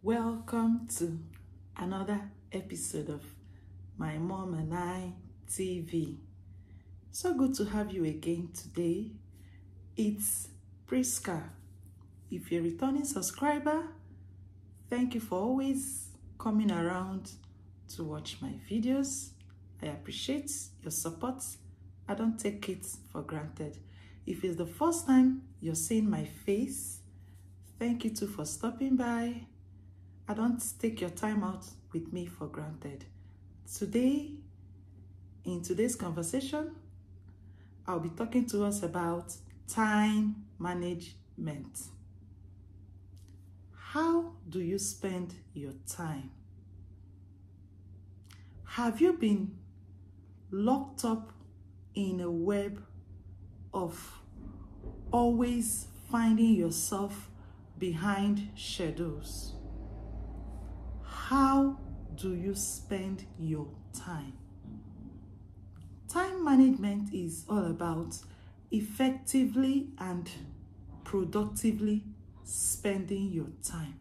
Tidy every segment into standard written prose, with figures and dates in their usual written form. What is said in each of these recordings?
Welcome to another episode of My Mom and I TV. So good to have you again today. It's Priska. If you're a returning subscriber, thank you for always coming around to watch my videos. I appreciate your support. I don't take it for granted. If it's the first time you're seeing my face, thank you too for stopping by. I don't take your time out with me for granted. Today, in today's conversation, I'll be talking to us about time management. How do you spend your time? Have you been locked up in a web of always finding yourself behind shadows? How do you spend your time? Time management is all about effectively and productively spending your time.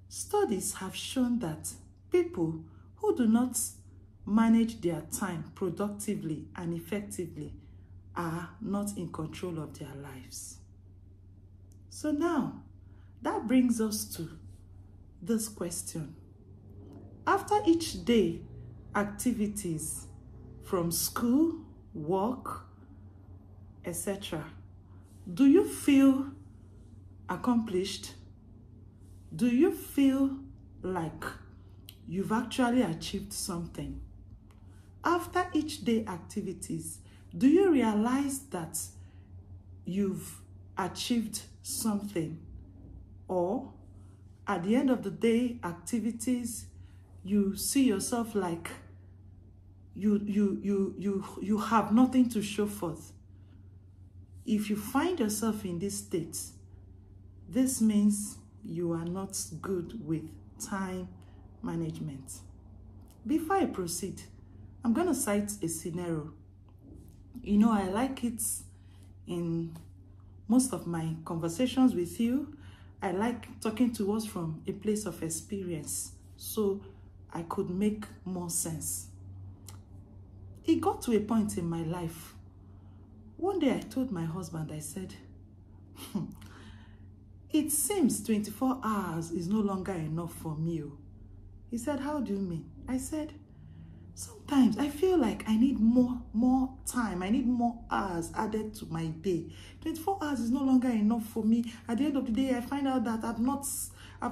Studies have shown that people who do not manage their time productively and effectively are not in control of their lives. So now, that brings us to this question. After each day activities from school, work, etc., do you feel accomplished? Do you feel like you've actually achieved something? After each day activities, do you realize that you've achieved something? Or at the end of the day activities, you see yourself like you have nothing to show forth? If you find yourself in this state, this means you are not good with time management. Before I proceed, I'm going to cite a scenario. You know, I like it in most of my conversations with you. I like talking to us from a place of experience, so I could make more sense. It got to a point in my life. One day I told my husband, I said, it seems 24 hours is no longer enough for me. He said, how do you mean? I said, sometimes I feel like I need more time. I need more hours added to my day. 24 hours is no longer enough for me. At the end of the day, I find out that I've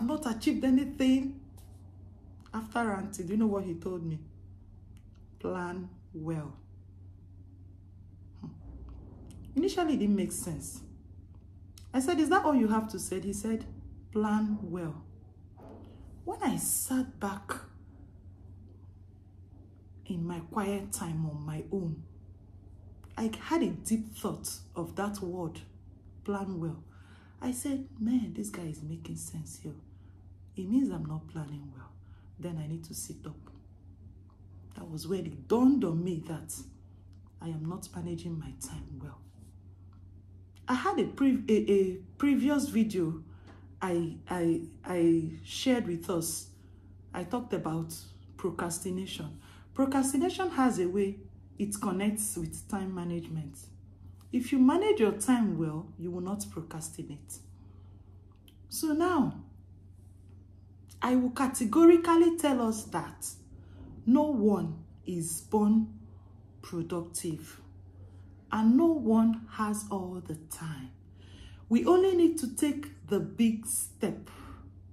not achieved anything. After ranting, do you know what he told me? Plan well. Initially, it didn't make sense. I said, is that all you have to say? He said, plan well. When I sat back in my quiet time on my own, I had a deep thought of that word, plan well. I said, man, this guy is making sense here. It means I'm not planning well. Then I need to sit up. That was when it dawned on me that I am not managing my time well. I had a previous video I shared with us. I talked about procrastination. Procrastination has a way it connects with time management. If you manage your time well, you will not procrastinate. So now, I will categorically tell us that no one is born productive and no one has all the time. We only need to take the big step,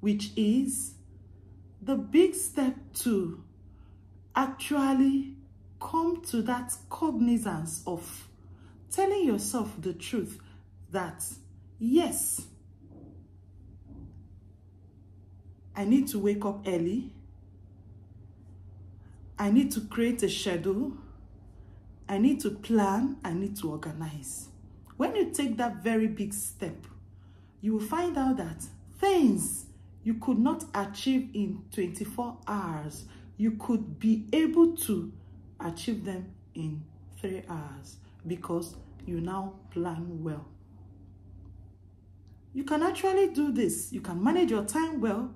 which is the big step to actually come to that cognizance of telling yourself the truth that, yes, I need to wake up early. I need to create a schedule. I need to plan. I need to organize. When you take that very big step, you will find out that things you could not achieve in 24 hours, you could be able to achieve them in 3 hours because you now plan well. You can actually do this. You can manage your time well,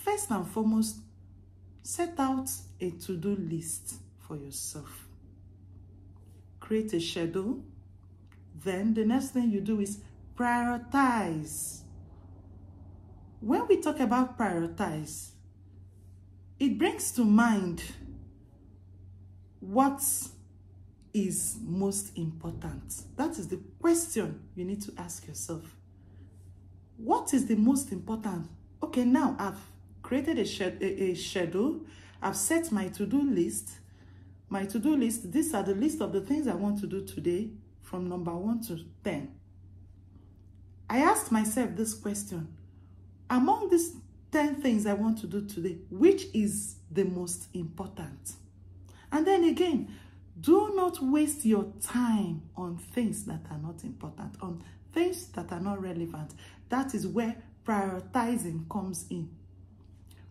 First and foremost, set out a to-do list for yourself. Create a schedule. Then the next thing you do is prioritize. When we talk about prioritize, it brings to mind what is most important. That is the question you need to ask yourself. What is the most important? Okay, now I've created a schedule. I've set my to-do list. My to-do list, these are the list of the things I want to do today from number 1 to 10. I asked myself this question. Among these 10 things I want to do today, which is the most important? And then again, do not waste your time on things that are not important, on things that are not relevant. That is where prioritizing comes in.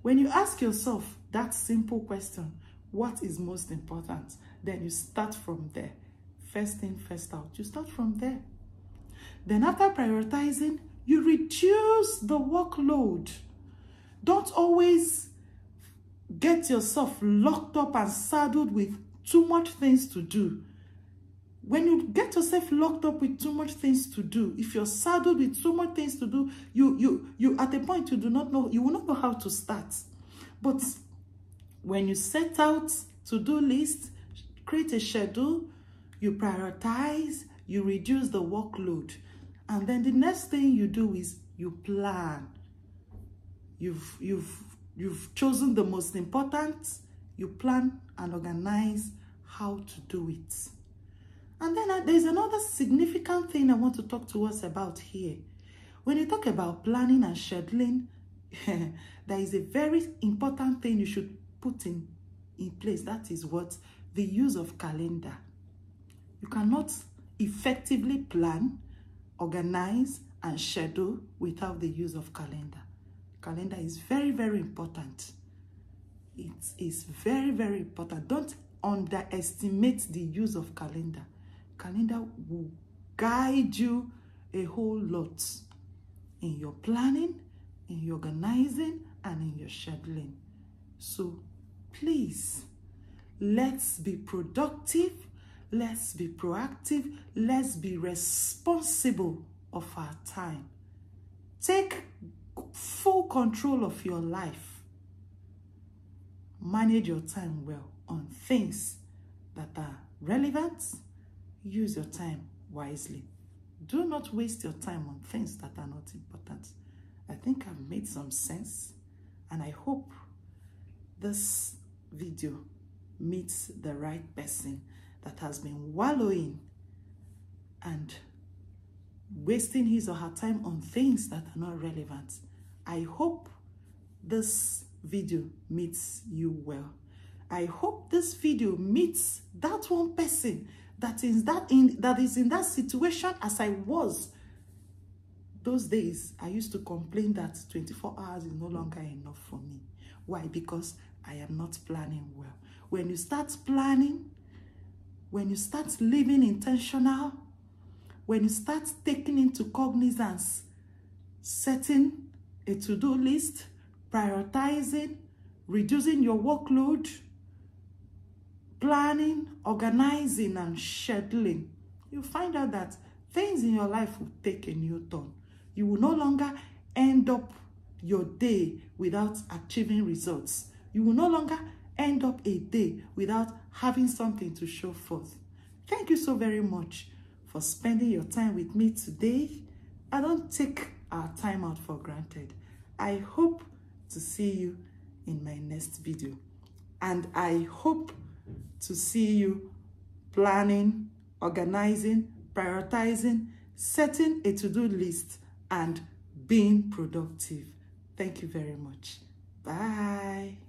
When you ask yourself that simple question, what is most important? Then you start from there. First in, first out. You start from there. Then after prioritizing, you reduce the workload. Don't always get yourself locked up and saddled with too much things to do. When you get yourself locked up with too much things to do, if you're saddled with so much things to do, you at a point you will not know how to start. But when you set out to-do list, create a schedule, you prioritize, you reduce the workload. And then the next thing you do is you plan. You've chosen the most important, you plan and organize how to do it. And then there's another significant thing I want to talk to us about here. When you talk about planning and scheduling, there is a very important thing you should put in place. That is what? The use of calendar. You cannot effectively plan, organize, and schedule without the use of calendar. Calendar is very, very important. It is very, very important. Don't underestimate the use of calendar. Calendar will guide you a whole lot in your planning, in your organizing, and in your scheduling. So please, let's be productive, let's be proactive, let's be responsible of our time. Take full control of your life. Manage your time well on things that are relevant. Use your time wisely. Do not waste your time on things that are not important. I think I've made some sense, and I hope this video meets the right person that has been wallowing and wasting his or her time on things that are not relevant. I hope this video meets you well. I hope this video meets that one person that is in that situation as I was. Those days, I used to complain that 24 hours is no longer enough for me. Why? Because I am not planning well. When you start planning, when you start living intentional, when you start taking into cognizance, setting a to-do list, prioritizing, reducing your workload, planning, organizing, and scheduling, you find out that things in your life will take a new turn. You will no longer end up your day without achieving results. You will no longer end up a day without having something to show forth. Thank you so very much for spending your time with me today. I don't take our time out for granted. I hope to see you in my next video. And I hope to see you planning, organizing, prioritizing, setting a to-do list, and being productive. Thank you very much. Bye.